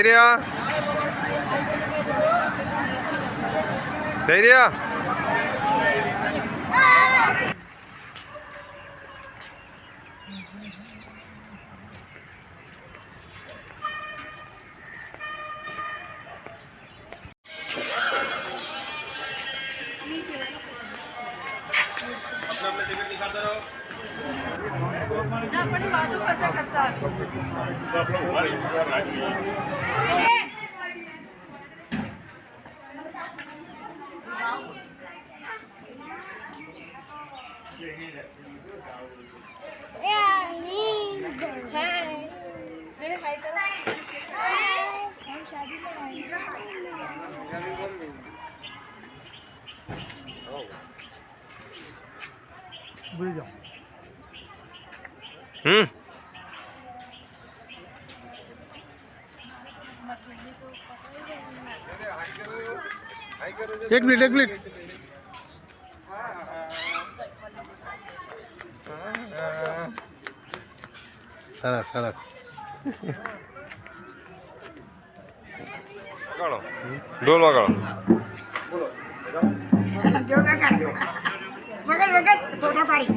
ધૈર્ય ધૈર્ય एक मिनट સરસ સરસ વગાડો ઢોલ વગાડો ફોટા પાડી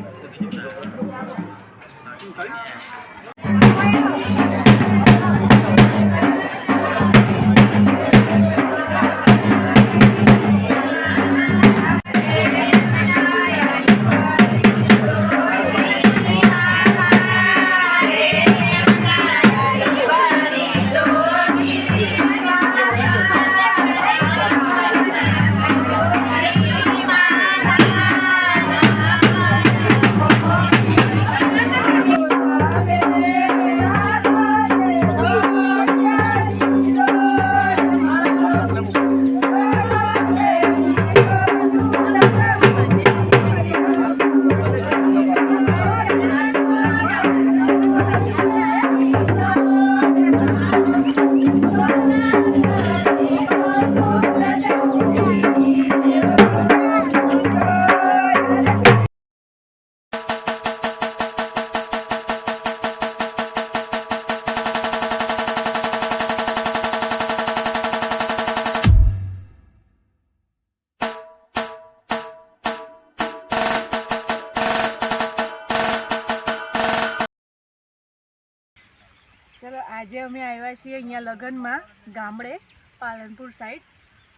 चलो आज अमे आव्या छीए अहींया लगનમાં ગામડે પાલનપુર સાઈડ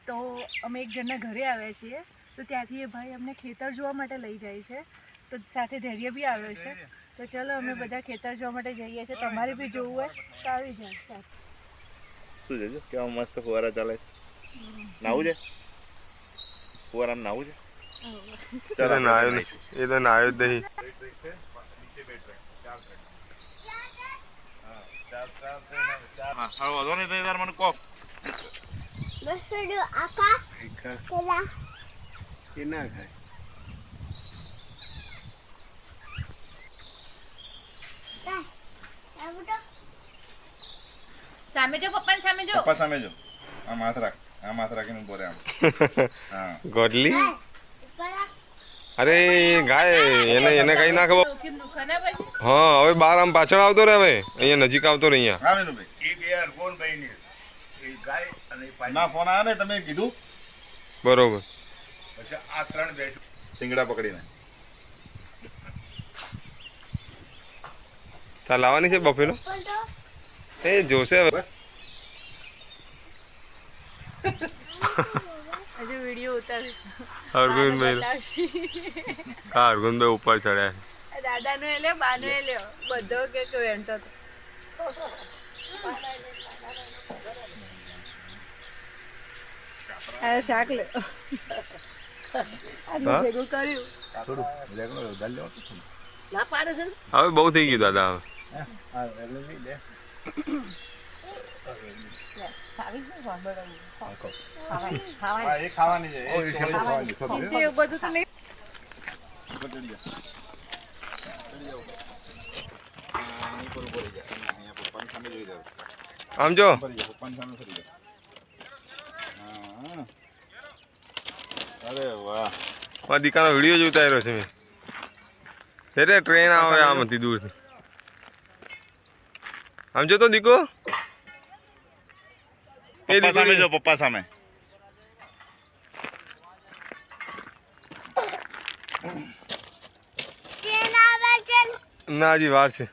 તો અમે એક જણના ઘરે આવ્યા છીએ તો ત્યાંથી એ ભાઈ અમને ખેતર જોવા માટે લઈ જાય છે તો સાથે ધૈર્ય બી આવ્યો છે તો ચલો અમે બધા ખેતર જોવા માટે જઈએ છીએ તમારે બી જોવું હોય તો આવી જાય શું છે કેવા મસ્ત ફુવારા ચાલે નાવું છે ફુવારામાં નાવું છે ચાલો નાયો નહીં એ તો નાયો જ નહીં વધો નહીં તો મને કહો આકા પેલા એ ના ખાય સામે જો પપ્પા સામે જો પપ્પા સામે જો આમ હાથ રાખીને ઉભો રહે આમ હા ગોડલી અરે ગાય એને કઈ ના ખબર હા હવે બાર આમ પાછળ આવતો રે હવે અહીંયા નજીક આવતો રે અહીંયા હા ભાઈ એક યાર ફોન ભાઈ ને એ ગાય અને ના ફોન આયા ને તમે કીધું બરોબર પછી આ ત્રણ બેઠ સિંગડા પકડીને તા લાવવાની છે બફેલો એ જોશે હવે બસ આજે વિડિયો ઉતાર અરગુનભાઈ ઉપર ચડ્યા દાદાનો એ લે બાનો એ લે બધો કે વેંટો આ શાક લે આ ભેગું કર્યું થોડું લેગનો દાલ લેવો ના પાડે છે હવે બહુ થઈ ગયું દાદા હવે હા એટલે લઈ લે ખાવી છે સાંભળો હા એ ખાવાની છે એ ખાવાની તે બધું તો નહીં આમ જો અરે વાહ મારા દીકરાનો વિડીયો જોતા આવ્યો છે મેં અરે ટ્રેન આવે આમ હતી દૂરથી આમ જો તો દીકો પપ્પા સામે જો, પપ્પા સામે. ના હજી વાર છે.